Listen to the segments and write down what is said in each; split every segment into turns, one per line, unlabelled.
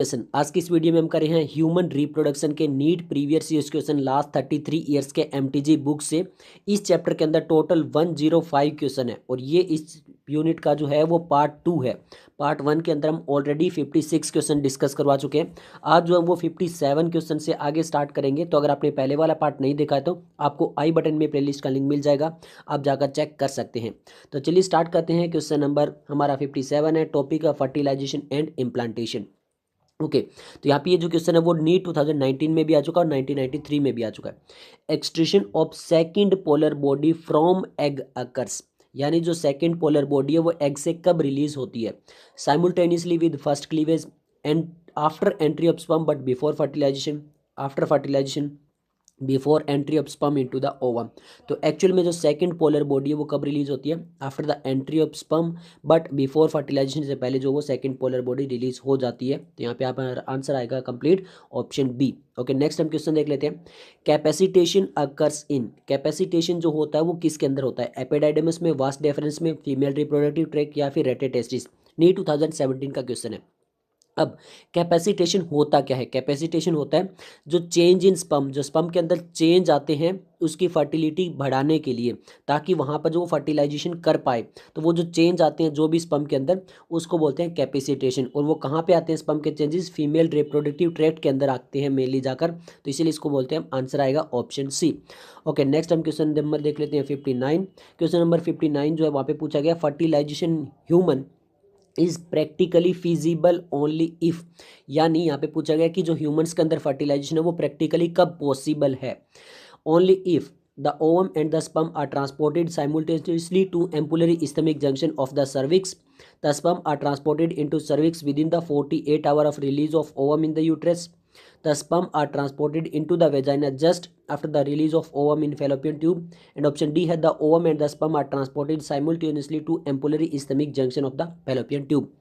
आज की इस वीडियो में हम कर रहे हैं ह्यूमन रिप्रोडक्शन के NEET previous years question last 33 years के एमटीजी बुक से। इस चैप्टर के अंदर टोटल 105 क्वेश्चन है और ये इस यूनिट का जो है वो पार्ट 2 है। पार्ट 1 के अंदर हम ऑलरेडी 56 क्वेश्चन डिस्कस करवा चुके हैं। आज जो हम वो 57 क्वेश्चन से आगे स्टार्ट करेंगे। तो अगर आपने पहले वाला पार्ट नहीं देखा है तो आपको आई बटन में प्लेलिस्ट का लिंक मिल जाएगा, आप जाकर चेक कर सकते हैं। तो चलिए स्टार्ट करते हैं। क्वेश्चन नंबर हमारा 57 है, topic of fertilisation and implantation. Okay तो यहाँ पे ये जो क्वेश्चन है वो नीट 2019 में भी आ चुका है और 1993 में भी आ चुका है। Extrusion of second polar body from egg occurs, यानी जो सेकंड पोलर बॉडी है वो एग से कब रिलीज होती है? Simultaneously with first cleavage and after entry of sperm but before fertilisation, after fertilisation, before entry of sperm into the ovum. तो actual में जो सेकंड पोलर बॉडी है वो कब रिलीज होती है? After the entry of sperm but before fertilisation से पहले जो वो सेकंड पोलर बॉडी रिलीज हो जाती है। तो यहाँ पे आप आंसर आएगा complete option B. Okay next हम क्वेश्चन देख लेते हैं। कैपेसिटेशन अकर्स इन, कैपेसिटेशन जो होता है वो किसके अंदर होता है? एपिडाइडमस में, वास्ट डिफरेंस में, फीमेल रिप्रोडक्टिव ट्रैक्ट या फिर रेटे टेस्टिस। नीट 2017 का क्वेश्चन है। अब कैपेसिटेशन होता क्या है? कैपेसिटेशन होता है जो चेंज इन स्पर्म, जो स्पर्म के अंदर चेंज आते हैं उसकी फर्टिलिटी बढ़ाने के लिए, ताकि वहाँ पर जो फर्टिलाइजेशन कर पाए। तो वो जो चेंज आते हैं जो भी स्पर्म के अंदर, उसको बोलते हैं कैपेसिटेशन। और वो कहाँ पे आते हैं स्पर्म के चेंजेस? फीमेल रिप्रोडक्टिव ट्रैक्ट के अंदर आते हैं मेनली जाकर। तो इसीलिए इसको बोलते हैं, आंसर आएगा ऑप्शन सी। ओके नेक्स्ट हम क्वेश्चन नंबर देख लेते हैं 59। क्वेश्चन नंबर 59 जो है वहाँ पे पूछा गया fertilisation human is practically feasible only if, यानी यहाँ पे पूछा गया कि जो ह्यूमंस के अंदर फर्टिलाइजेशन है वो प्रैक्टिकली कब पॉसिबल है? Only if the ovum and the sperm are transported simultaneously to ampullary isthmic junction of the cervix, the sperm are transported into cervix within the 48 hour of release of ovum in the uterus, the sperm are transported into the vagina just after the release of ovum in fallopian tube, and option D है the ovum and the sperm are transported simultaneously to ampullary ischemic junction of the fallopian tube।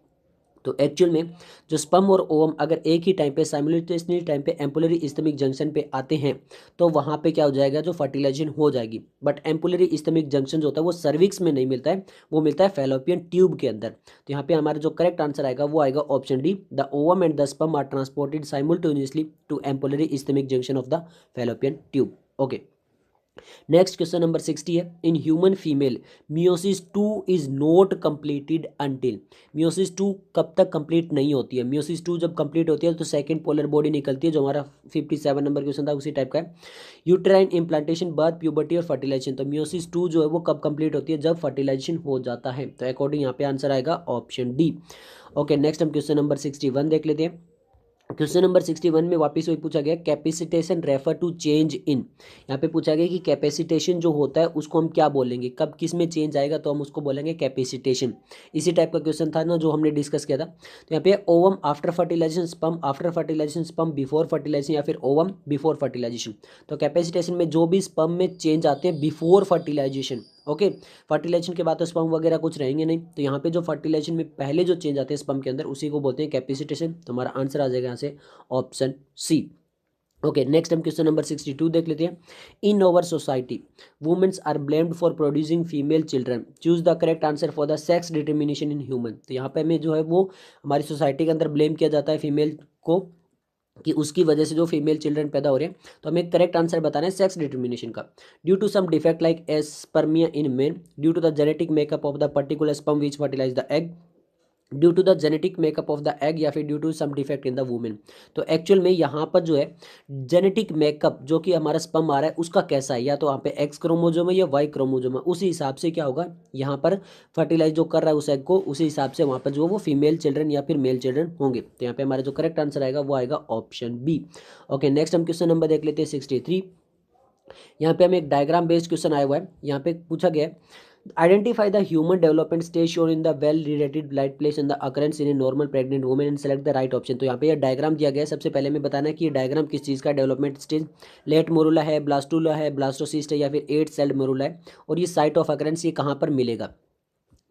तो actual में जो sperm और ovum अगर एक ही time पे simultaneously time पे ampullary isthmic junction पे आते हैं तो वहाँ पे क्या हो जाएगा? जो फर्टिलाइजेशन हो जाएगी। बट एम्पुलरी इस्थमिक जंक्शन जो होता है वो सर्विक्स में नहीं मिलता है, वो मिलता है फैलोपियन ट्यूब के अंदर। तो यहाँ पे हमारा जो करेक्ट आंसर आएगा वो आएगा option D, the ovum and the sperm are transported simultaneously to ampullary isthmic junction of the fallopian tube. Okay next question number 60 है। In human female meiosis 2 is not completed until, meiosis 2 कब तक complete नहीं होती है? Meiosis 2 जब complete होती है तो सेकंड पोलर बॉडी निकलती है, जो हमारा 57 नंबर क्वेश्चन था उसी टाइप का है। यूट्राइन इम्प्लांटेशन, बर्थ, प्यूबर्टी और फर्टिलाइजेशन। तो मियोसिस 2 जो है वो कब कंप्लीट होती है? जब फर्टिलाइजेशन हो जाता है। तो अकॉर्डिंग यहाँ पे आंसर आएगा ऑप्शन डी। ओके नेक्स्ट हम क्वेश्चन नंबर 61 देख लेते हैं। क्वेश्चन नंबर 61 में वापस वही पूछा गया, capacitation refer to change in. यहाँ पे पूछा गया कि कैपेसिटेशन जो होता है उसको हम क्या बोलेंगे, कब किस में चेंज आएगा तो हम उसको बोलेंगे कैपेसिटेशन। इसी टाइप का क्वेश्चन था ना जो हमने डिस्कस किया था। तो यहाँ पे ovum after fertilisation, sperm after fertilisation, sperm before fertilisation या फिर ओवम बिफोर फर्टिलाइजेशन। तो कैपेसिटेशन में जो भी स्पर्म में चेंज आते हैं बिफोर फर्टिलाइजेशन, ओके फर्टिलाइजेशन के बाद तो स्पर्म वगैरह कुछ रहेंगे नहीं। तो यहाँ पे जो फर्टिलाइजेशन में पहले जो चेंज आते हैं स्पर्म के अंदर उसी को बोलते हैं कैपेसिटेशन। तो हमारा आंसर आ जाएगा यहाँ से ऑप्शन सी। ओके नेक्स्ट हम क्वेश्चन नंबर 62 देख लेते हैं। In our society women's are blamed for producing female children, choose the correct answer for the sex determination in human. तो यहाँ पे हमें जो है वो हमारी सोसाइटी के अंदर ब्लेम किया जाता है फीमेल को कि उसकी वजह से जो फीमेल चिल्ड्रन पैदा हो रहे हैं। तो हमें करेक्ट आंसर बताना है सेक्स डिटर्मिनेशन का। Due to some defect like aspermia in men, due to the genetic makeup of the particular sperm which fertilize the egg, due to the genetic makeup of the egg या फिर due to some defect in the women. तो actual में यहाँ पर जो है genetic makeup जो कि हमारा स्पर्म आ रहा है उसका कैसा है, या तो वहाँ पे एक्स क्रोमोजोम है या वाई क्रोमोजोम है, उसी हिसाब से क्या होगा यहाँ पर फर्टिलाइज जो कर रहा है उस एग को, उसी हिसाब से वहाँ पर जो वो फीमेल चिल्ड्रन या फिर मेल चिल्ड्रन होंगे। तो यहाँ पे हमारा जो करेक्ट आंसर आएगा वो आएगा ऑप्शन बी। ओके नेक्स्ट हम क्वेश्चन नंबर देख लेते हैं 63। यहाँ पे हमें एक डायग्राम बेस्ड क्वेश्चन आया हुआ है। यहाँ पे पूछा गया है identify the human development stage shown in the well related light place in the occurrence in a normal pregnant women and select the right option. तो यहाँ पे ये डायग्राम दिया गया है। सबसे पहले हमें बताना है कि ये डायग्राम किस चीज़ का डेवलपमेंट स्टेज, लेट मोरुला है, ब्लास्टूला है, ब्लास्टोसिस्ट है या फिर 8 सेल्ड मोरुला है, और ये साइट ऑफ अकरेंस ये कहाँ पर मिलेगा।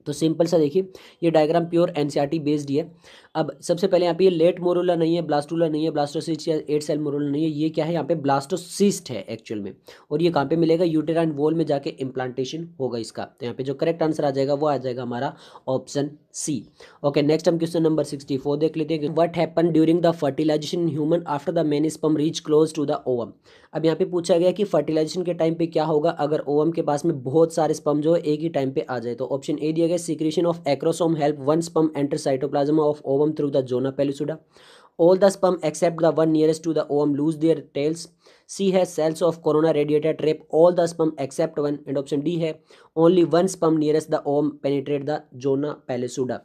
तो सिंपल सा देखिए, ये डायग्राम प्योर एनसीईआरटी बेस्ड ही है। अब सबसे पहले यहाँ पे ये लेट मोरूला नहीं है, ब्लास्टूला नहीं है, ब्लास्टोसिस्ट या 8 सेल मोरूला नहीं है, ये क्या है यहाँ पे ब्लास्टोसिस्ट है एक्चुअल में। और ये कहाँ पे मिलेगा, यूटेराइन वॉल में जाके इम्प्लांटेशन होगा इसका। तो यहाँ पे जो करेक्ट आंसर आ जाएगा वो आ जाएगा हमारा ऑप्शन सी। ओके, नेक्स्ट हम क्वेश्चन नंबर 64 देख लेते हैं। What happen during the fertilisation in human after the main sperm reach close to the ovum. अब यहाँ पे पूछा गया कि फर्टिलाइजेशन के टाइम पे क्या होगा अगर ओवम के पास में बहुत सारे स्पर्म जो है एक ही टाइम पे आ जाए। तो ऑप्शन ए दिया गया, secretion of acrosome help one sperm enter cytoplasm of ovum through the zona pellucida. All the sperm except the one nearest to the ovum lose their tails. C है cells of corona radiata trap all the sperm except one. And option D है only one sperm nearest the ovum penetrate the zona pellucida.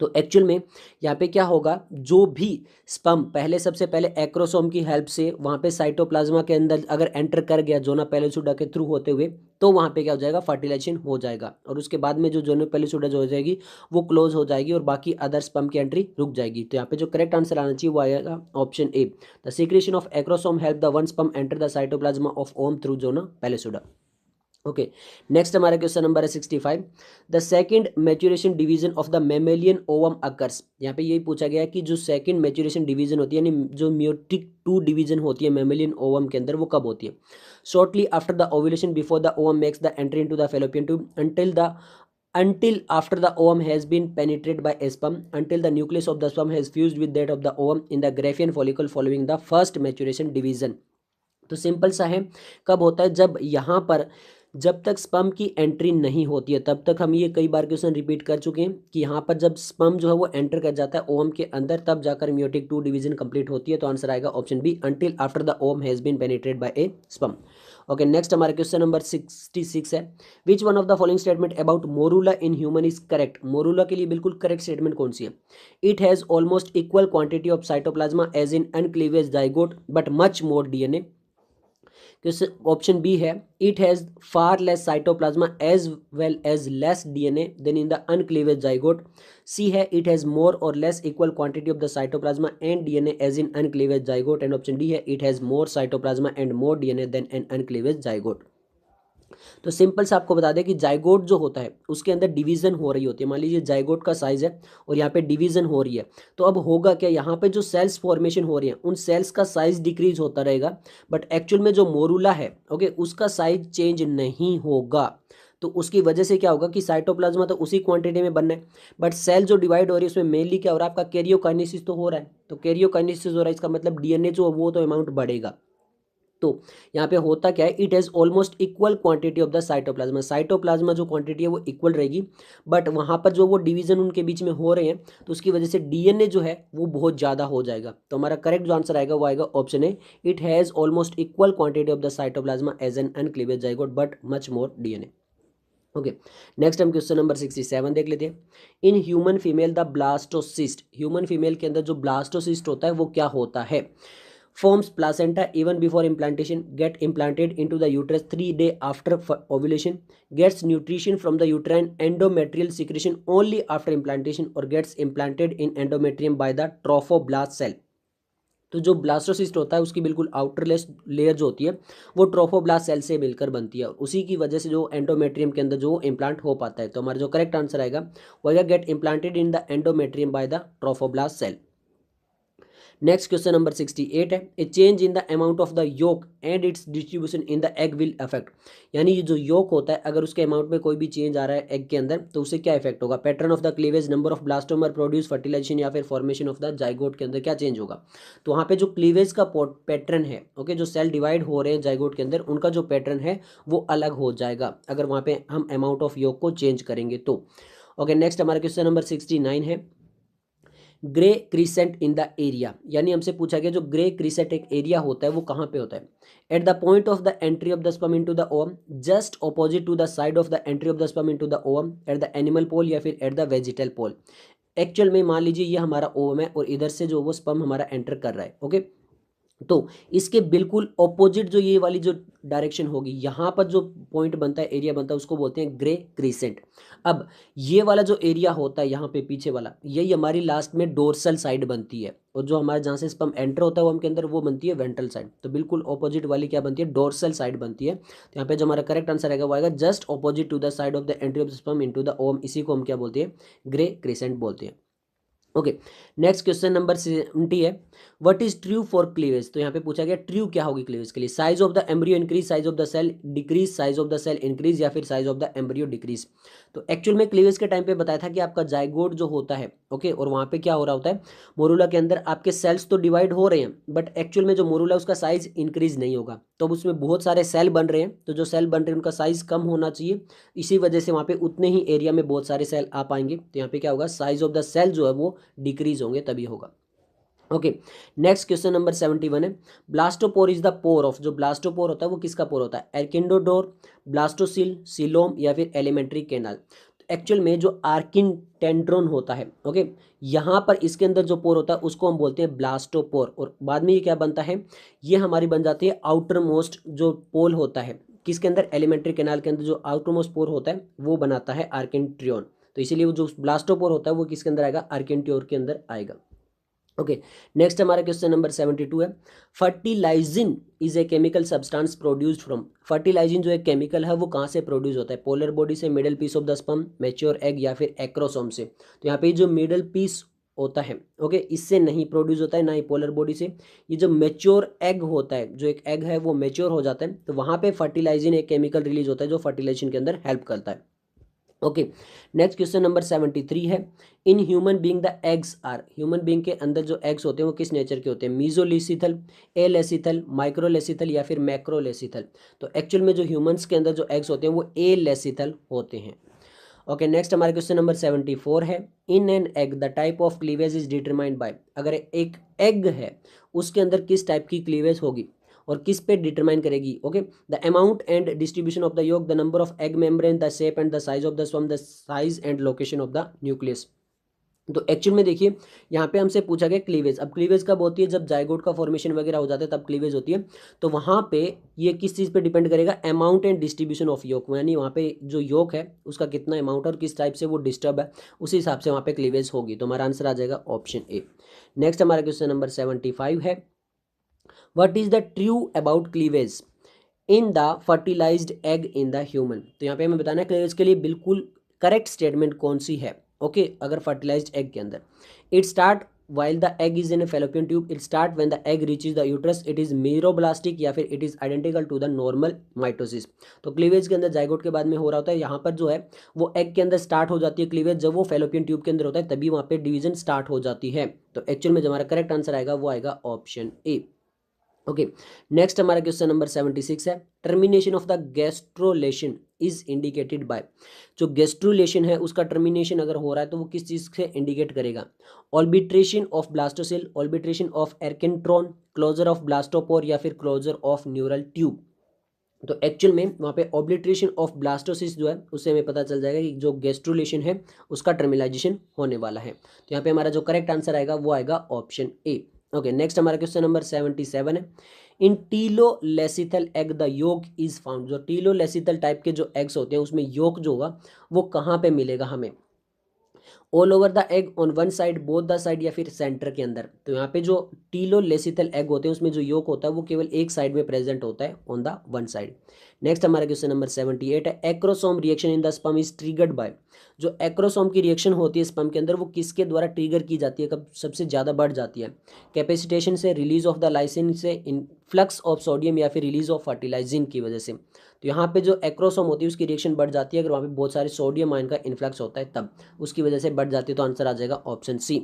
तो actual में यहाँ पे क्या होगा, जो भी स्पर्म पहले सबसे पहले एक्रोसोम की हेल्प से वहाँ पे साइटोप्लाज्मा के अंदर अगर एंटर कर गया जोना पेलिसुडा के थ्रू होते हुए, तो वहाँ पे क्या हो जाएगा, फर्टिलाइजेशन हो जाएगा। और उसके बाद में जो जोना पेलिसुडा जो हो जाएगी वो क्लोज हो जाएगी और बाकी अदर स्पर्म की एंट्री रुक जाएगी। तो यहाँ पे जो करेक्ट आंसर आना चाहिए वो आएगा option A, the secretion of acrosome help the one sperm enter the cytoplasm of ovum through zona pellucida. Okay, next हमारा क्वेश्चन नंबर है 65। The second maturation division of the mammalian ovum occurs. यहाँ पे यही पूछा गया कि जो second maturation division होती है, यानी जो म्योटिक 2 डिवीजन होती है मेमेलियन ओवम के अंदर, वो कब होती है। Shortly after the ovulation before the ovum makes the entry into the fallopian tube, until after the ovum has been penetrated by a sperm, until the nucleus of the sperm has fused with that of the ovum in the Graafian follicle following the first maturation division। तो simple सा है, कब होता है, जब यहाँ पर जब तक स्पर्म की एंट्री नहीं होती है तब तक, हम ये कई बार क्वेश्चन रिपीट कर चुके हैं कि यहाँ पर जब स्पर्म जो है वो एंटर कर जाता है ओवम के अंदर, तब जाकर म्योटिक 2 डिवीजन कंप्लीट होती है। तो आंसर आएगा option B, until after the ovum has been penetrated by a sperm. Okay, next हमारा क्वेश्चन नंबर 66 है। Which one of the following statement about morula in human is correct. Morula के लिए बिल्कुल correct statement कौन सी है। It has almost equal quantity of cytoplasm as in uncleavage zygote but much more DNA. Option B है, it has far less cytoplasm as well as less DNA than in the uncleavage zygote. C है, it has more or less equal quantity of the cytoplasm and DNA as in uncleavage zygote. And option D है, it has more cytoplasm and more DNA than an uncleavage zygote. तो simple से आपको बता दें कि zygote जो होता है उसके अंदर डिवीजन हो रही होती है। मान लीजिए जाइगोट का साइज है और यहाँ पे डिवीजन हो रही है, तो अब होगा क्या, यहाँ पे जो सेल्स फॉर्मेशन हो रही है उन सेल्स का साइज डिक्रीज होता रहेगा, बट एक्चुअल में जो मोरूला है ओके उसका साइज चेंज नहीं होगा। तो उसकी वजह से क्या होगा कि साइटोप्लाज्मा तो उसी क्वांटिटी में बनना है, बट सेल जो डिवाइड हो रही है उसमें मेनली क्या हो रहा है, आपका कैरियोकाइनेसिस तो हो रहा है। तो कैरियोकाइनेसिस हो रहा है, इसका मतलब डीएनए जो वो तो अमाउंट बढ़ेगा। तो यहाँ पे होता क्या है, it has almost equal quantity of the cytoplasm. Cytoplasm जो क्वांटिटी है वो इक्वल रहेगी, बट वहाँ पर जो वो डिवीजन उनके बीच में हो रहे हैं तो उसकी वजह से डीएनए जो है वो बहुत ज़्यादा हो जाएगा। तो हमारा करेक्ट जो आंसर आएगा वो आएगा option A, it has almost equal quantity of the cytoplasm as an uncleavage zygote but much more DNA. Okay, next हम क्वेश्चन नंबर 67 देख लेते हैं। In human female the blastocyst. Human female के अंदर जो ब्लास्टोसिस्ट होता है वो क्या होता है। Forms placenta even before implantation, get implanted into the uterus 3 days after ovulation, gets nutrition from the uterine endometrial secretion only after implantation, or gets implanted in endometrium by the trophoblast cell। तो जो blastocyst होता है उसकी बिल्कुल outer layer जो होती है वो ट्रोफोब्लास्ट सेल से मिलकर बनती है, और उसी की वजह से जो एंडोमेट्रियम के अंदर जो इम्प्लांट हो पाता है। तो हमारा जो करेक्ट आंसर आएगा वो आएगा, get implanted in the endometrium by the trophoblast cell. Next question number 68 है, a change in the amount of the yolk and its distribution in the egg will affect. यानी ये जो योक होता है अगर उसके अमाउंट में कोई भी चेंज आ रहा है एग के अंदर तो उससे क्या इफेक्ट होगा। Pattern of the cleavage, number of blastomere produce, fertilisation या फिर फॉर्मेशन ऑफ द जाइगोट के अंदर क्या चेंज होगा। तो वहाँ पे जो क्लीवेज का पैटर्न है ओके, जो सेल डिवाइड हो रहे हैं जाइगोट के अंदर उनका जो पैटर्न है वो अलग हो जाएगा अगर वहाँ पे हम अमाउंट ऑफ योक को चेंज करेंगे तो। ओके, नेक्स्ट हमारा क्वेश्चन नंबर 69 है, grey crescent in the area. यानी हमसे पूछा गया जो ग्रे क्रीसेंट एक एरिया होता है वो कहाँ पे होता है। At the point of the entry of the sperm into the ovum, just opposite to the side of the entry of the sperm into the ovum, at the animal pole या फिर at the vegetal pole. Actual में मान लीजिए ये हमारा ovum है और इधर से जो वो स्पर्म हमारा एंटर कर रहा है ओके, तो इसके बिल्कुल ऑपोजिट जो ये वाली जो डायरेक्शन होगी, यहाँ पर जो पॉइंट बनता है, एरिया बनता है, उसको बोलते हैं ग्रे क्रीसेंट। अब ये वाला जो एरिया होता है यहाँ पे पीछे वाला, यही हमारी लास्ट में डोर्सल साइड बनती है, और जो हमारे जहाँ से स्पर्म एंटर होता है वो हम के अंदर, वो बनती है वेंट्रल साइड। तो बिल्कुल ऑपोजिट वाली क्या बनती है, डोर्सल साइड बनती है। तो यहाँ पे जो हमारा करेक्ट आंसर आएगा वो आएगा just opposite to the side of the entry of the sperm into the ovum. इसी को हम क्या बोलते हैं, ग्रे क्रीसेंट बोलते हैं। ओके, नेक्स्ट क्वेश्चन नंबर 70 है, what is true for cleavage. तो यहाँ पे पूछा गया ट्रू क्या होगी क्लीवेज के लिए, size of the embryo increase, size of the cell decrease, size of the cell increase, या फिर size of the embryo decrease. तो एक्चुअल में क्लीवेज के टाइम पे बताया था कि आपका जाइगोट जो होता है, ओके, और वहाँ पे क्या हो रहा होता है, मोरूला के अंदर आपके सेल्स तो डिवाइड हो रहे हैं, बट एक्चुअल में जो मोरूला उसका साइज इंक्रीज नहीं होगा, तो अब उसमें बहुत सारे सेल बन रहे हैं, तो जो सेल बन रहे हैं उनका साइज कम होना चाहिए, इसी वजह से वहाँ पे उतने ही एरिया में बहुत सारे सेल आ पाएंगे। तो यहाँ पे क्या होगा, साइज ऑफ द सेल जो है वो डिक्रीज होंगे, तभी होगा। ओके, नेक्स्ट क्वेश्चन नंबर 71 है, blastopore is the pore of. जो ब्लास्टोपोर होता है वो किसका पोर होता है, एर्किनोडोर, ब्लास्टोसिल, सिलोम, या फिर एलिमेंट्री कैनाल। एक्चुअल में जो आर्किन टेंड्रोन होता है, ओके, यहाँ पर इसके अंदर जो पोर होता है उसको हम बोलते हैं ब्लास्टोपोर, और बाद में ये क्या बनता है, ये हमारी बन जाती है आउटर मोस्ट जो पोल होता है, किसके अंदर, एलिमेंट्री कैनाल के अंदर जो आउटर मोस्ट पोर होता है वो बनाता है आर्किनट्रियोन। तो इसीलिए वो जो ब्लास्टोपोर होता है वो किसके अंदर आएगा, आर्किनट्रियोन के अंदर आएगा। ओके, नेक्स्ट हमारा क्वेश्चन नंबर 72 है, fertilizin is a chemical substance produced from. Fertilizin जो एक केमिकल है वो कहाँ से प्रोड्यूस होता है, पोलर बॉडी से, middle piece of the sperm, mature egg, या फिर एक्रोसोम से। तो यहाँ पे जो मिडल पीस होता है, ओके, इससे नहीं प्रोड्यूस होता है, ना ही पोलर बॉडी से। ये जो मैच्योर एग होता है, जो एक एग है वो मैच्योर हो जाता है, तो वहाँ पे फर्टिलाइजिन एक केमिकल रिलीज होता है जो फर्टिलाइजेशन के अंदर हेल्प करता है। ओके, नेक्स्ट क्वेश्चन नंबर 73 है, in human being the eggs are. Human being के अंदर जो एग्स होते हैं वो किस नेचर के होते हैं, मीजोलेसिथल, एलेसिथल, माइक्रोलेसिथल, या फिर मैक्रोलेसिथल। तो एक्चुअल में जो ह्यूमंस के अंदर जो एग्स होते हैं वो एलेसिथल होते हैं। ओके, नेक्स्ट हमारा क्वेश्चन नंबर 74 है, in an egg the type of cleavage is determined by. अगर एक एग है उसके अंदर किस टाइप की क्लीवेज होगी और किस पे डिटरमाइन करेगी, okay, the amount and distribution of the yolk, the number of egg membrane, the shape and the size of the ovum, the size and location of the nucleus. तो actual में देखिए यहाँ पे हमसे पूछा गया क्लीवेज। अब क्लीवेज कब होती है, जब जाइगोट का फॉर्मेशन वगैरह हो जाता है तब क्लीवेज होती है। तो वहाँ पे ये किस चीज़ पे डिपेंड करेगा, अमाउंट एंड डिस्ट्रीब्यूशन ऑफ योक, यानी वहाँ पे जो योक है उसका कितना अमाउंट और किस टाइप से वो डिस्टर्ब है, उसी हिसाब से वहाँ पे क्लीवेज होगी। तो हमारा आंसर आ जाएगा ऑप्शन ए। नेक्स्ट हमारा क्वेश्चन नंबर 75 है, what is the true about cleavage in the fertilised egg in the human. तो यहाँ पे हमें बताना है क्लीवेज के लिए बिल्कुल करेक्ट स्टेटमेंट कौन सी है। ओके, अगर फर्टिलाइज्ड एग के अंदर, it start while the egg is in a fallopian tube, it start when the egg reaches the uterus, it is meroblastic, या फिर it is identical to the normal mitosis। तो cleavage के अंदर zygote के बाद में हो रहा होता है, यहाँ पर जो है वो एग के अंदर स्टार्ट हो जाती है क्लीवेज, जब वो फेलोपियन ट्यूब के अंदर होता है तभी वहाँ पे डिवीजन स्टार्ट हो जाती है। तो एक्चुअल में जो हमारा करेक्ट आंसर आएगा वो आएगा ऑप्शन ए। ओके, नेक्स्ट हमारा क्वेश्चन नंबर 76 है, termination of the gastrulation is indicated by. जो गैस्ट्रोलेशन है उसका टर्मिनेशन अगर हो रहा है तो वो किस चीज से इंडिकेट करेगा, obliteration of blastocoel, obliteration of archenteron, closure of blastopore, या फिर क्लोजर ऑफ न्यूरल ट्यूब। तो एक्चुअल में वहाँ पे ऑब्लिट्रेशन ऑफ ब्लास्टोसिस जो है उससे हमें पता चल जाएगा कि जो गैस्ट्रोलेशन है उसका टर्मिनाइजेशन होने वाला है। तो यहाँ पे हमारा जो करेक्ट आंसर आएगा वो आएगा ऑप्शन ए। ओके, नेक्स्ट हमारा क्वेश्चन नंबर 77 है, in telolecithal egg the yolk is found. जो टीलोलेसिथल टाइप के जो एग्स होते हैं उसमें योक जो होगा वो कहाँ पे मिलेगा हमें, all over the egg, on one side, both the side, या फिर सेंटर के अंदर। तो यहाँ पे जो टीलोलेसिथल एग होते हैं उसमें जो योक होता है वो केवल एक साइड में प्रेजेंट होता है, on the one side. Next हमारा क्वेश्चन नंबर 78 है, acrosome reaction in the sperm is triggered by. जो एक्रोसोम की रिएक्शन होती है स्पर्म के अंदर वो किसके द्वारा ट्रिगर की जाती है, कब सबसे ज़्यादा बढ़ जाती है, कैपेसिटेशन से, रिलीज ऑफ द लाइसिन से, इनफ्लक्स ऑफ सोडियम, या फिर रिलीज ऑफ फर्टिलाइजिन की वजह से। तो यहाँ पे जो एक्रोसोम होती है उसकी रिएक्शन बढ़ जाती है अगर वहाँ पे बहुत सारे सोडियम आयन का इन्फ्लक्स होता है तब, उसकी वजह से बढ़ जाती है। तो आंसर आ जाएगा ऑप्शन सी।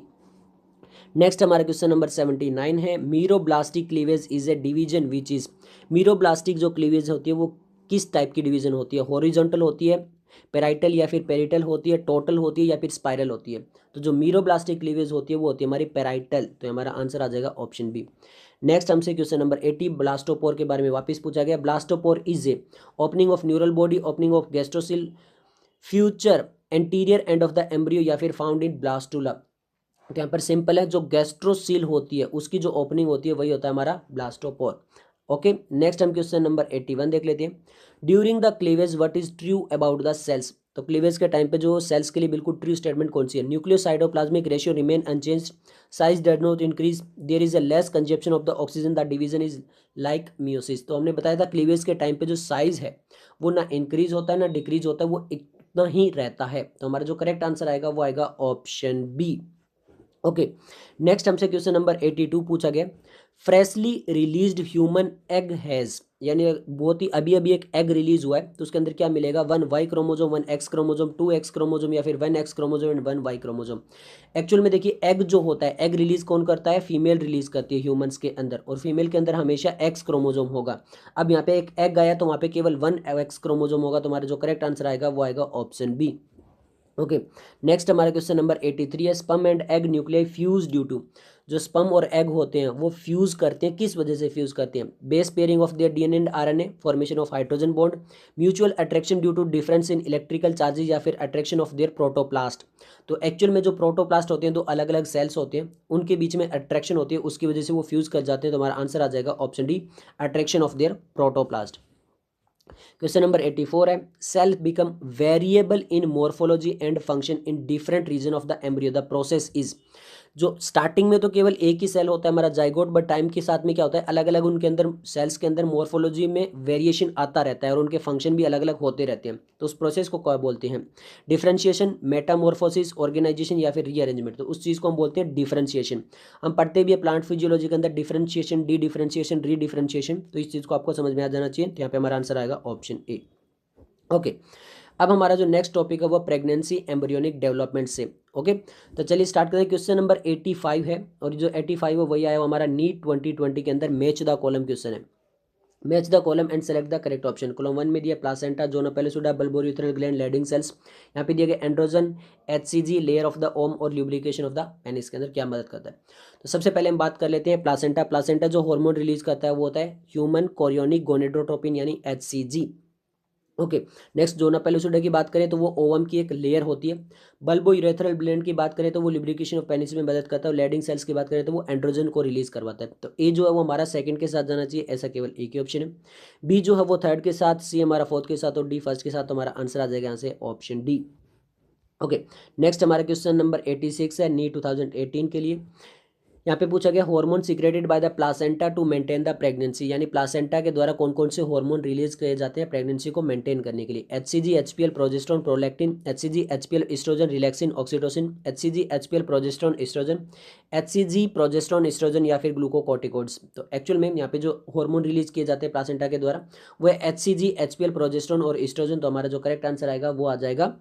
नेक्स्ट हमारा क्वेश्चन नंबर 79 है, meroblastic cleavage is A division which is. Meroblastic जो क्लीवेज होती है वो किस टाइप की डिवीजन होती है, हॉरिजॉन्टल होती है, पेराइटल या फिर पेरिटल होती है, टोटल होती है, या फिर स्पाइरल होती है। तो जो मीरोब्लास्टिक क्लीवेज होती है वो होती है हमारी पेराइटल। तो हमारा आंसर आ जाएगा ऑप्शन बी। नेक्स्ट हमसे क्वेश्चन नंबर 80 ब्लास्टोपोर के बारे में वापस पूछा गया, blastopore is a opening of neural body, opening of gastrocoel, future anterior end of the embryo, या फिर फाउंड इन ब्लास्टुला। तो यहाँ पर सिंपल है, जो गैस्ट्रोसील होती है उसकी जो ओपनिंग होती है वही होता है हमारा ब्लास्टोपोर। ओके, नेक्स्ट हम क्वेश्चन नंबर 81 देख लेते हैं। During the cleavage what is true about the cells. तो क्लीवेज के टाइम पे जो सेल्स के लिए बिल्कुल ट्रू स्टेटमेंट कौन सी है? Nucleocytoplasmic ratio remain unchanged, size does not increase, there is a less consumption of the oxygen, the division is like meiosis. तो हमने बताया था क्लीवेज के टाइम पे जो साइज है वो ना इंक्रीज होता है ना डिक्रीज होता है, वो इतना ही रहता है। तो हमारा जो करेक्ट आंसर आएगा वो आएगा ऑप्शन बी। ओके, नेक्स्ट हमसे क्वेश्चन नंबर 82 पूछा गया। Freshly released human egg has, यानी बहुत ही अभी अभी एक एग रिलीज हुआ है तो उसके अंदर क्या मिलेगा? 1 Y chromosome, 1 X chromosome, 2 X chromosome या फिर 1 X chromosome and 1 Y chromosome. Actual में देखिए, एग जो होता है, एग रिलीज कौन करता है? फीमेल रिलीज करती है ह्यूमंस के अंदर, और फीमेल के अंदर हमेशा X क्रोमोजोम होगा। अब यहाँ पे एक एग आया तो वहाँ पे केवल 1 X क्रोमोजोम होगा, तो हमारा जो करेक्ट आंसर आएगा वो आएगा ऑप्शन बी। ओके, नेक्स्ट हमारा क्वेश्चन नंबर 83 है। Sperm and egg nuclei fuse due to. जो स्पर्म और एग होते हैं वो फ्यूज करते हैं, किस वजह से फ्यूज करते हैं? Base pairing of their DNA and RNA, formation of hydrogen bond, mutual attraction due to difference in electrical charges, या फिर अट्रैक्शन ऑफ देयर प्रोटोप्लास्ट। तो एक्चुअल में जो प्रोटोप्लास्ट होते हैं, दो अलग अलग सेल्स होते हैं, उनके बीच में अट्रैक्शन होती है, उसकी वजह से वो फ्यूज कर जाते हैं। तो हमारा आंसर आ जाएगा option D, attraction of their protoplast. Question number 84 है। Cell become variable in morphology and function in different region of the embryo, the process is. जो स्टार्टिंग में तो केवल एक ही सेल होता है हमारा जाइगोट, बट टाइम के साथ में क्या होता है, अलग अलग उनके अंदर सेल्स के अंदर मोर्फोलॉजी में वेरिएशन आता रहता है और उनके फंक्शन भी अलग अलग होते रहते हैं। तो उस प्रोसेस को क्या बोलते हैं? डिफरेंशिएशन, मेटामॉर्फोसिस, ऑर्गेनाइजेशन या फिर रीअरेंजमेंट। तो उस चीज़ को हम बोलते हैं डिफरेंशिएशन। हम पढ़ते भी है प्लांट फिजियोलॉजी के अंदर डिफरेंशिएशन, डी डिफरेंशिएशन, री डिफरेंशिएशन। तो इस चीज़ को आपको समझ में आ जाना चाहिए। तो यहाँ पे हमारा आंसर आएगा ऑप्शन ए। ओके, अब हमारा जो नेक्स्ट टॉपिक है वो प्रेगनेंसी एम्ब्रियोनिक डेवलपमेंट से। ओके, तो चलिए स्टार्ट करें। क्वेश्चन नंबर 85 है, और जो 85 है वही आया हमारा नीट 2020 के अंदर मैच द कॉलम क्वेश्चन है। Match the column and select the correct option. Column 1 में दिया placenta, zona pellucida, bulbourethral gland, Leydig cells. यहाँ पे दिया गया androgen, HCG, layer of the ovum और ल्यूब्रिकेशन ऑफ द पेनिस के अंदर क्या मदद करता है। तो सबसे पहले हम बात कर लेते हैं प्लासेंटा। प्लासेंटा जो हार्मोन रिलीज करता है वो होता है ह्यूमन कोरियोनिक गोनेडोट्रोपिन यानी HCG। ओके, नेक्स्ट जोना पेलोसुडा की बात करें तो वो ओवम की एक लेयर होती है। बल्बो यूरेथ्रल ग्लैंड की बात करें तो वो लिब्रिकेशन ऑफ पेनिस में मदद करता है। और लैडिंग सेल्स की बात करें तो वो एंड्रोजन को रिलीज करवाता है। तो ए जो है वो हमारा सेकंड के साथ जाना चाहिए, ऐसा केवल एक ही ऑप्शन है। बी जो है वो थर्ड के साथ, सी हमारा फोर्थ के साथ और डी फर्स्ट के साथ। तो हमारा आंसर आ जाएगा यहाँ से ऑप्शन डी। ओके, नेक्स्ट हमारा क्वेश्चन नंबर 86 है नी 2018 के लिए। यहाँ पे पूछा गया hormone secreted by the placenta to maintain the pregnancy, यानी प्लासेंटा के द्वारा कौन कौन से हार्मोन रिलीज किए जाते हैं प्रेगनेंसी को मेंटेन करने के लिए। HCG, HPL, progesterone, prolactin, HCG, HPL, estrogen, relaxin, oxytocin, HCG, HPL, progesterone, estrogen, HCG, progesterone, estrogen या फिर ग्लूकोकॉर्टिकॉइड्स। तो एक्चुअल में यहाँ पे जो हार्मोन रिलीज किए जाते हैं प्लासेंटा के द्वारा वो है HCG, HPL, प्रोजेस्टेरोन और एस्ट्रोजन। तो हमारा जो करेक्ट आंसर आएगा वो आ जाएगा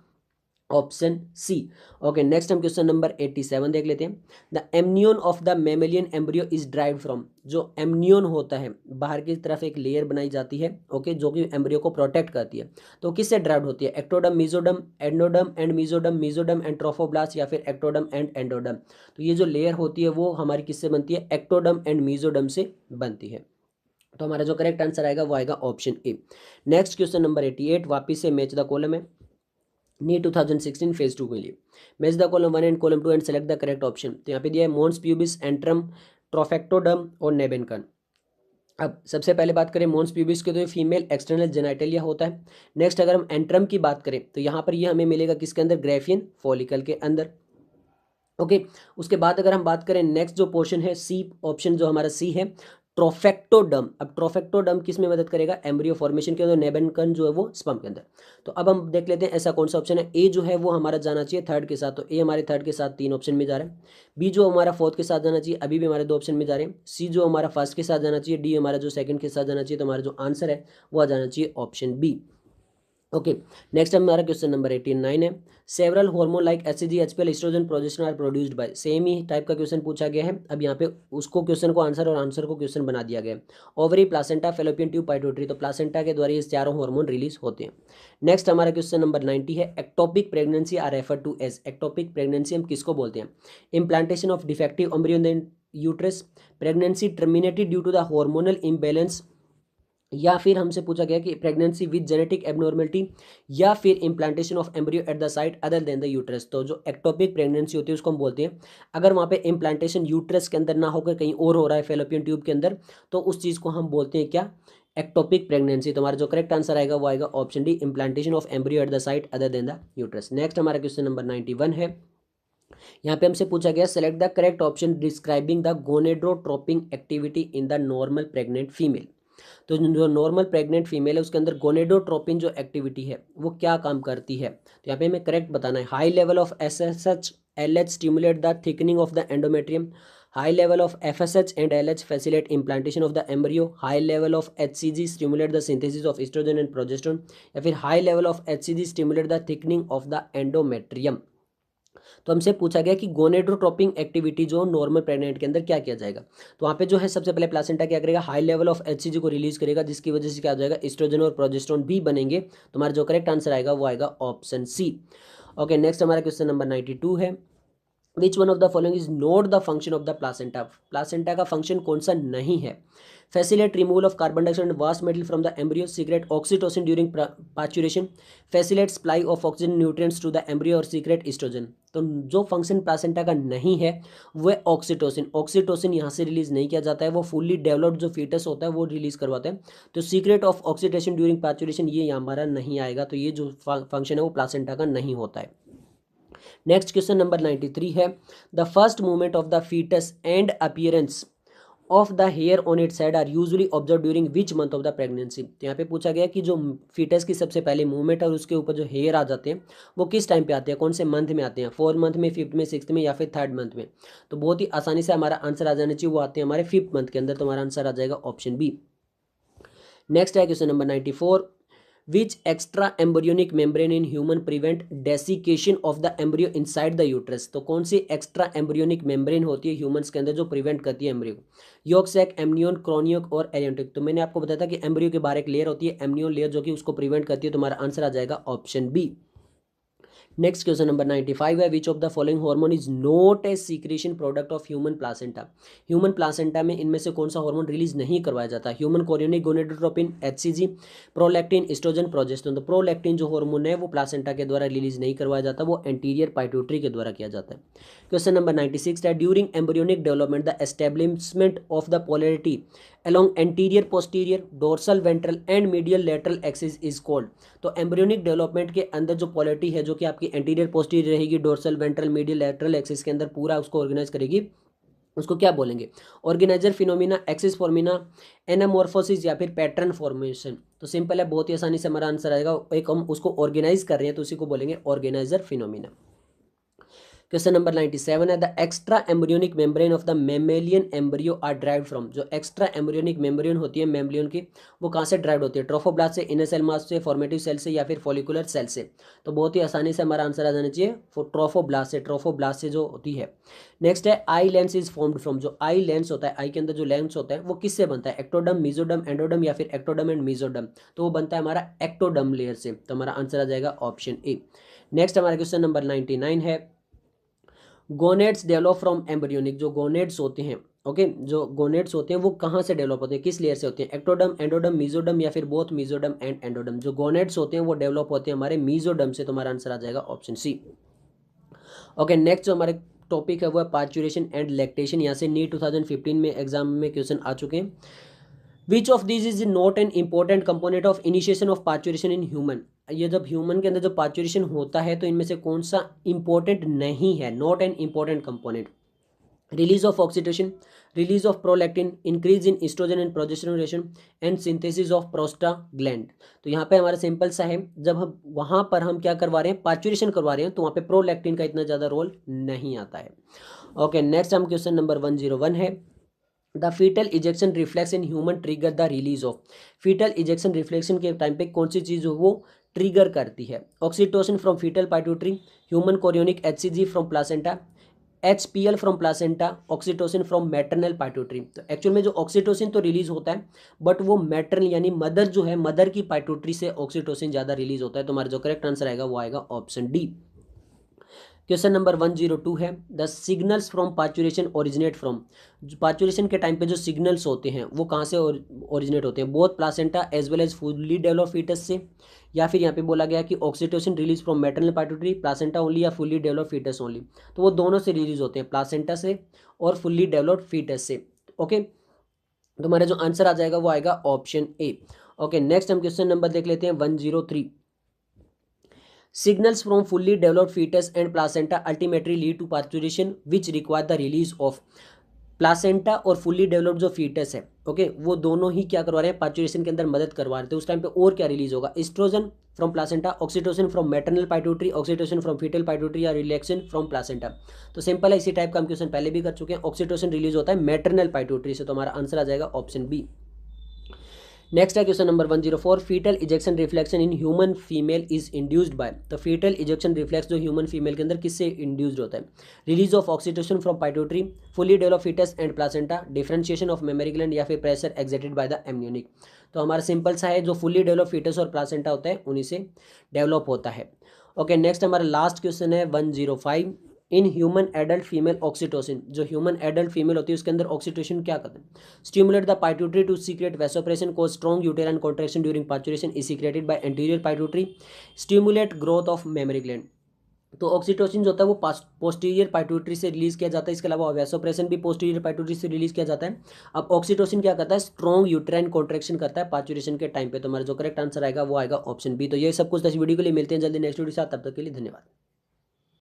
ऑप्शन सी। ओके, नेक्स्ट हम क्वेश्चन नंबर 87 देख लेते हैं। The amnion of the mammalian embryo is derived from. जो एमनियन होता है, बाहर की तरफ एक लेयर बनाई जाती है, ओके, जो कि एम्ब्रियो को प्रोटेक्ट करती है। तो किससे ड्राइव्ड होती है? Ectoderm, mesoderm, एंडोडम and mesoderm, mesoderm and trophoblast या फिर एक्टोडम एंड एंडोडम। तो ये जो लेयर होती है वो हमारी किससे बनती है? एक्टोडम एंड मीजोडम से बनती है। तो हमारा जो करेक्ट आंसर आएगा वो आएगा option A. Next question number 88 वापिस से मैच द कॉलम है नी 2016 फेज 2 के लिए। Match the column 1 and column 2 and select the correct option. तो यहाँ पे दिया है मोन्स प्यूबिस, एंट्रम, ट्रोफेक्टोडम और नेबेनकन। अब सबसे पहले बात करें मोन्स प्यूबिस के, तो ये फीमेल एक्सटर्नल जेनाइटलिया होता है। नेक्स्ट अगर हम एंट्रम की बात करें तो यहाँ पर ये हमें मिलेगा किसके अंदर? ग्रेफियन फॉलिकल के अंदर। ओके, उसके बाद अगर हम बात करें नेक्स्ट जो पोर्शन है सी ऑप्शन, जो हमारा सी है ट्रोफेक्टोडम। अब ट्रोफेक्टोडम किस में मदद करेगा? एम्ब्रियो फॉर्मेशन के अंदर। नेबेनकन जो है वो स्पर्म के अंदर। तो अब हम देख लेते हैं ऐसा कौन सा ऑप्शन है। ए जो है वो हमारा जाना चाहिए थर्ड के साथ, तो ए हमारे थर्ड के साथ 3 ऑप्शन में जा रहा है। बी जो हमारा फोर्थ के साथ जाना चाहिए, अभी भी हमारे 2 ऑप्शन में जा रहे हैं। सी जो हमारा फर्स्ट के साथ जाना चाहिए, डी हमारा जो सेकंड के साथ जाना चाहिए। तो हमारा जो आंसर है वो आ जाना चाहिए ऑप्शन बी। ओके, नेक्स्ट हमारा क्वेश्चन नंबर 89 है। Several hormone like HCG, HPL, estrogen, progesterone are produced by. Same ही टाइप का क्वेश्चन पूछा गया है। अब यहाँ पे उसको क्वेश्चन को आंसर और आंसर को क्वेश्चन बना दिया गया है। Ovary, placenta, fallopian tube, pituitary. तो प्लासेंटा के द्वारा ये चारों हार्मोन रिलीज होते हैं। नेक्स्ट हमारा क्वेश्चन नंबर 90 है। Ectopic pregnancy are refer to as. Ectopic pregnancy हम किसको बोलते हैं? Implantation of defective embryo in the uterus, pregnancy terminated due to the hormonal imbalance, या फिर हमसे पूछा गया कि प्रेगनेंसी विद जेनेटिक एबनॉर्मेलिटी या फिर implantation of embryo at the site other than the uterus. तो जो एक्टोपिक प्रेगनेंसी होती है उसको हम बोलते हैं अगर वहाँ पे इम्प्लांटेशन यूट्रस के अंदर ना होकर कहीं और हो रहा है फेलोपियन ट्यूब के अंदर, तो उस चीज़ को हम बोलते हैं क्या, एक्टोपिक प्रेगनेंसी। तो हमारा जो करेक्ट आंसर आएगा वो आएगा option D, implantation of embryo at the site other than the uterus. Next हमारा क्वेश्चन नंबर 91 है। यहाँ पे हमसे पूछा गया select the correct option describing the gonadotropin activity in the normal pregnant female. तो जो नॉर्मल प्रेग्नेंट फीमेल है उसके अंदर गोनेडोट्रोपिन जो एक्टिविटी है वो क्या काम करती है, तो यहाँ पे हमें करेक्ट बताना है। High level of SSH LH stimulate the thickening of the endometrium, high level of FSH and LH facilitate implantation of the embryo, high level of HCG stimulate the synthesis of oestrogen and progesterone, या फिर high level of HCG stimulate the thickening of the endometrium. तो हमसे पूछा गया कि गोनेड्रोट्रोपिंग activity जो normal pregnant के अंदर क्या किया जाएगा, तो वहाँ पे जो है सबसे पहले प्लासेंटा क्या करेगा, हाई लेवल ऑफ एचसीजी को रिलीज करेगा जिसकी वजह से क्या हो जाएगा, एस्ट्रोजन और प्रोजेस्टेरोन भी बनेंगे। तो हमारा जो करेक्ट आंसर आएगा वो आएगा ऑप्शन सी। ओके, नेक्स्ट हमारा क्वेश्चन नंबर 92 है। Which one of the following is not the function of the placenta. Placenta का फंक्शन कौन सा नहीं है, facilitate removal of carbon dioxide and waste metal from the embryo, secrete oxytocin during parturition, facilitate supply of oxygen nutrients to the embryo और secrete estrogen. तो जो function placenta का नहीं है वह ऑक्सीटोसिन, ऑक्सीटोसिन यहाँ से रिलीज नहीं किया जाता है, वो फुल्ली डेवलप्ड जो फीटस होता है वो रिलीज करवाता है। तो secret of oxidation during parturition ये हमारा नहीं आएगा, तो ये जो फंक्शन है वो प्लासेंटा का नहीं होता है। नेक्स्ट क्वेश्चन नंबर 93 है। The first movement of the foetus and appearance of the hair on its head are usually observe during which month of the pregnancy. तो यहाँ पे पूछा गया कि जो फीटस की सबसे पहले मूवमेंट और उसके ऊपर जो हेयर आ जाते हैं वो किस टाइम पे आते हैं, कौन से मंथ में आते हैं, 4th मंथ में, 5th में, 6th में या फिर 3rd मंथ में। तो बहुत ही आसानी से हमारा आंसर आ जाना चाहिए, वो आते हैं हमारे 5th मंथ के अंदर। तो हमारा आंसर आ जाएगा ऑप्शन बी। नेक्स्ट है question number 94। Which extra embryonic membrane in human prevent desiccation of the embryo inside the uterus। तो कौन सी एक्स्ट्रा एम्ब्रियोनिक मेम्ब्रेन होती है ह्यूमंस के अंदर जो प्रिवेंट करती है एम्ब्रियो को, यॉक सैक, एमनियन, क्रोनियक और एरियोटिक। तो मैंने आपको बताया था कि एम्ब्रियो के बाहर एक लेयर होती है एमनियन लेयर जो कि उसको प्रिवेंट करती है। तो हमारा आंसर आ जाएगा option B. Next question number 95 है। Which of the following hormone is not a secretion product of human placenta. Human placenta में इनमें से कौन सा हार्मोन रिलीज नहीं करवाया जाता, human chorionic gonadotropin, HCG, prolactin, estrogen, progesterone. तो प्रोलैक्टिन जो हार्मोन है वो प्लासेंटा के द्वारा रिलीज नहीं करवाया जाता, वो एंटीरियर पाइट्यूटरी के द्वारा किया जाता है। क्वेश्चन नंबर 96 है। During embryonic development the establishment of the polarity along anterior posterior dorsal ventral and medial lateral axis is called। तो एम्ब्रियोनिक डेवलपमेंट के अंदर जो पोलैरिटी है जो कि आपकी एंटीरियर पोस्टीरियर रहेगी, dorsal ventral medial lateral axis के अंदर पूरा उसको ऑर्गेनाइज करेगी, उसको क्या बोलेंगे, ऑर्गेनाइजर फिनोमिना, एक्सिस फॉर्मिना, एनामॉर्फोसिस या फिर पैटर्न फॉर्मेशन। तो सिंपल है, बहुत ही आसानी से हमारा आंसर आएगा, एक हम उसको ऑर्गेनाइज कर रहे हैं तो उसी को बोलेंगे ऑर्गेनाइजर फिनोमिना। क्वेश्चन नंबर 97 है। The extra embryonic membrane of the mammalian embryo are derived from. जो एक्स्ट्रा एम्ब्रियोनिक मेम्ब्रेन होती है मेम्ब्रियन की वो कहाँ से ड्राइव्ड होती है, ट्रोफोब्लास्ट से, इनर सेल मास से, फॉर्मेटिव सेल से या फिर फॉलिकुलर सेल से। तो बहुत ही आसानी से हमारा आंसर आ जाना चाहिए ट्रोफोब्लास्ट से, ट्रोफोब्लास्ट से जो होती है। नेक्स्ट है eye lens is formed from. जो आई लेंस होता है, आई के अंदर जो लेंस होता है वो किससे बनता है, एक्टोडम, मीजोडम, एंडोडम या फिर एक्टोडम एंड मीजोडम। तो वो बनता है हमारा एक्टोडम लेयर से। तो हमारा आंसर आ जाएगा ऑप्शन ए। नेक्स्ट हमारा क्वेश्चन नंबर 99 है। Gonads develop from embryonic. जो गोनेड्स होते हैं, ओके, जो गोनेड्स होते हैं वो कहाँ से डेवलप होते हैं, किस लेयर से होते हैं, एक्टोडम, एंडोडम, मीजोडम या फिर बोथ मीजोडम एंड एंडोडम। जो गोनेड्स होते हैं वो डेवलप होते हैं हमारे मीजोडम से। तो हमारा आंसर आ जाएगा ऑप्शन सी। ओके, नेक्स्ट जो हमारे टॉपिक है वो है पार्चुरेशन एंड लैक्टेशन। यहाँ से नीट 2015 में एग्जाम में क्वेश्चन आ चुके हैं। Which of this is not an important component of initiation of parturition in human. ये जब ह्यूमन के अंदर जब पार्चुरेशन होता है तो इनमें से कौन सा इंपॉर्टेंट नहीं है, not an important component. Release of oxytocin, release of prolactin, increase in estrogen and progesterone and synthesis of prostaglandin. तो यहाँ पे हमारा सिंपल सा है, जब हम वहाँ पर हम क्या करवा रहे हैं, पार्चुरेशन करवा रहे हैं, तो वहाँ पे प्रोलैक्टिन का इतना ज़्यादा रोल नहीं आता है। ओके, नेक्स्ट हम क्वेश्चन नंबर 101 है। The foetal ejection reflex in human trigger the release of. Foetal ejection reflection के टाइम पे कौन सी चीज़ हो वो ट्रिगर करती है, oxytocin from foetal pituitary, human chorionic HCG from placenta, HPL from placenta, oxytocin from maternal pituitary. तो एक्चुअल में जो ऑक्सीटोसिन तो रिलीज होता है बट वो मैटरनल यानी मदर जो है, मदर की पाइट्यूटरी से ऑक्सीटोसिन ज़्यादा रिलीज होता है। तो हमारा जो करेक्ट आंसर आएगा वो आएगा ऑप्शन डी। क्वेश्चन नंबर 102 है, the signals from parturition originate from, parturition के टाइम पे जो सिग्नल्स होते हैं वो कहाँ से ओरिजिनेट होते हैं, both placenta as well as fully developed foetus से, या फिर यहाँ पे बोला गया कि oxytocin release from maternal pituitary, placenta only या फुल्ली डेवलप्ड फीटस ओनली। तो वो दोनों से रिलीज होते हैं, प्लासेंटा से और फुल्ली डेवलप्ड फीटस से। ओके, तुम्हारा जो आंसर आ जाएगा वो आएगा ऑप्शन ए। ओके, नेक्स्ट हम क्वेश्चन नंबर देख लेते हैं 103। Signals from fully developed fetus and placenta ultimately lead to parturition, which require the release of placenta और फुल्ली डेवलप्ड जो फीटस है, ओके, वो दोनों ही क्या करवा रहे हैं, पार्चुरेशन के अंदर मदद करवा रहे थे। उस टाइम पे और क्या रिलीज होगा, oestrogen from placenta, oxytocin from maternal pituitary, oxytocin from foetal pituitary या रिलैक्सिन फ्रॉम प्लासेंटा। तो सिंपल है, इसी टाइप का हम क्वेश्चन पहले भी कर चुके हैं। ऑक्सीटोसिन रिलीज होता है मैटरनल पाइट्यूटरी से, तो हमारा आंसर आ जाएगा ऑप्शन बी। नेक्स्ट है question number 104, foetal ejection reflection in human female is induced by, तो फीटल इजेक्शन रिफ्लेक्स जो ह्यूमन फीमेल के अंदर किससे इंड्यूस्ड होता है, release of oxytocin from pituitary, fully developed foetus and placenta, differentiation of mammary gland या फिर pressure exerted by the amnionic. तो हमारा सिंपल सा है, जो फुली डेवलप्ड फीटस और प्लासेंटा होता है उन्हीं से डेवलप होता है। ओके, नेक्स्ट हमारा लास्ट क्वेश्चन है 105, in human adult female oxytocin, जो ह्यूमन एडल्ट फीमेल होती है उसके अंदर ऑक्सीटोसिन क्या करता है, stimulate the pituitary to secrete vasopressin, cause strong uterine contraction during parturition, is secreted by anterior pituitary, stimulate growth of mammary gland. तो oxytocin जो होता है वो पोस्टीरियर पाइट्यूटरी से रिलीज किया जाता है, इसके अलावा वेसोप्रेशन भी पोस्टीरियर पाइट्यूटरी से रिलीज किया जाता है। अब ऑक्सीटोसिन क्या करता है, स्ट्रॉन्ग यूटेराइन कॉन्ट्रैक्शन करता है पार्चुरेशन के टाइम पे। तो हमारा जो करेक्ट आंसर आएगा वो आएगा ऑप्शन बी। तो ये सब कुछ इस वीडियो के लिए, मिलते हैं जल्दी नेक्स्ट वीडियो के साथ, तब तक के लिए धन्यवाद।